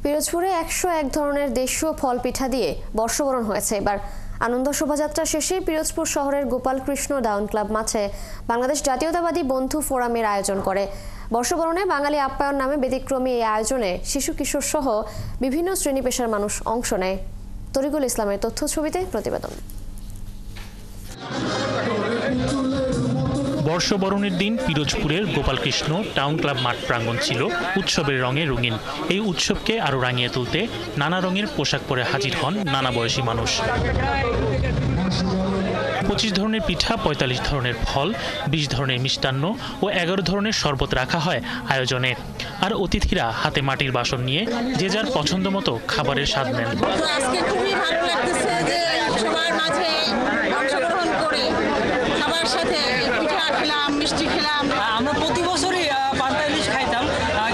পিরোজপুরে 101 ধরনের দেশীয় ফল পিঠা দিয়ে বর্ষবরণ হয়েছে। এবার আনন্দ শোভাযাত্রা শেষে পিরোজপুর শহরের গোপালকৃষ্ণ ডাউন ক্লাব মাঠে বাংলাদেশ জাতীয়তাবাদী বন্ধু ফোরামের আয়োজন করে। বর্ষবরণে বাঙালি আপ্যায়ন নামে ব্যতিক্রমী এই আয়োজনে শিশু কিশোর সহ বিভিন্ন শ্রেণী পেশার মানুষ অংশ নেয়। তরিকুল ইসলামের তথ্য ছবিতে প্রতিবেদন। বর্ষবরণের দিন পিরোজপুরের গোপালকৃষ্ণ টাউন ক্লাব মাঠ প্রাঙ্গণ ছিল উৎসবের রঙে রঙিন। এই উৎসবকে আরো রাঙিয়ে তুলতে নানা রঙের পোশাক পরে হাজির হন নানা বয়সী মানুষ। 25 ধরনের পিঠা, 45 ধরনের ফল, 20 ধরনের মিষ্টান্ন ও 11 ধরনের শরবত রাখা হয় আয়োজনে। আর অতিথিরা হাতে মাটির বাসন নিয়ে যে যার পছন্দ মতো খাবারের স্বাদ নেন। আজকে খুবই ভালো লাগতেছে যে সবার মাঝে অংশগ্রহণ করে সবার সাথে পিঠা খেলাম, মিষ্টি খেলাম। আমরা প্রতি বছরই পান্তা ইলিশ খাইতাম,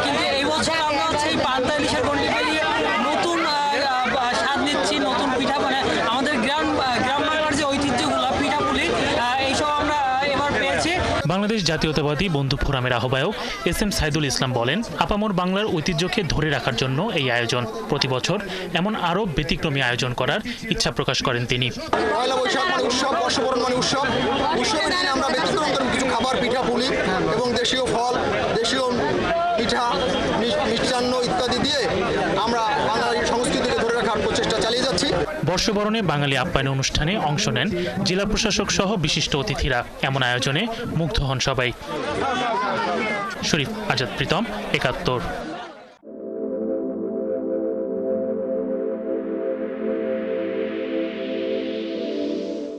কিন্তু এই বছর আমরা হচ্ছে এই পান্তা ইলিশের গন্ডি পেরিয়ে নতুন স্বাদ নিচ্ছি, নতুন পিঠা মানে আমাদের গ্রাম বাংলার যে ঐতিহ্যগুলো পিঠাপুলি এইসব আমরা এবার পেয়েছি। বাংলাদেশ জাতীয়তাবাদী বন্ধু ফোরামের আহ্বায়ক SM সাইদুল ইসলাম বলেন, আপামর বাংলার ঐতিহ্যকে ধরে রাখার জন্য এই আয়োজন। প্রতি বছর এমন আরো ব্যতিক্রমী আয়োজন করার ইচ্ছা প্রকাশ করেন তিনি। পয়লা বৈশাখ মানে উৎসব, বর্ষবরণ মানে উৎসব। উৎসবের দিনে আমরা ব্যতিক্রম কিছু খাবার, পিঠা পুলি এবং দেশীয় ফল, দেশীয় পিঠা, মিষ্টান্ন ইত্যাদি দিয়ে আমরা বাঙালি সংস্কৃতিকে ধরে রাখার প্রচেষ্টা চালিয়ে যাচ্ছি। বর্ষবরণে বাঙালি আপ্যায়ন অনুষ্ঠানে অংশ নেন জেলা প্রশাসক সহ বিশিষ্ট অতিথিরা। এমন আয়োজনে মুগ্ধ হন সবাই। শরীফ আজাদ প্রীতম, 71।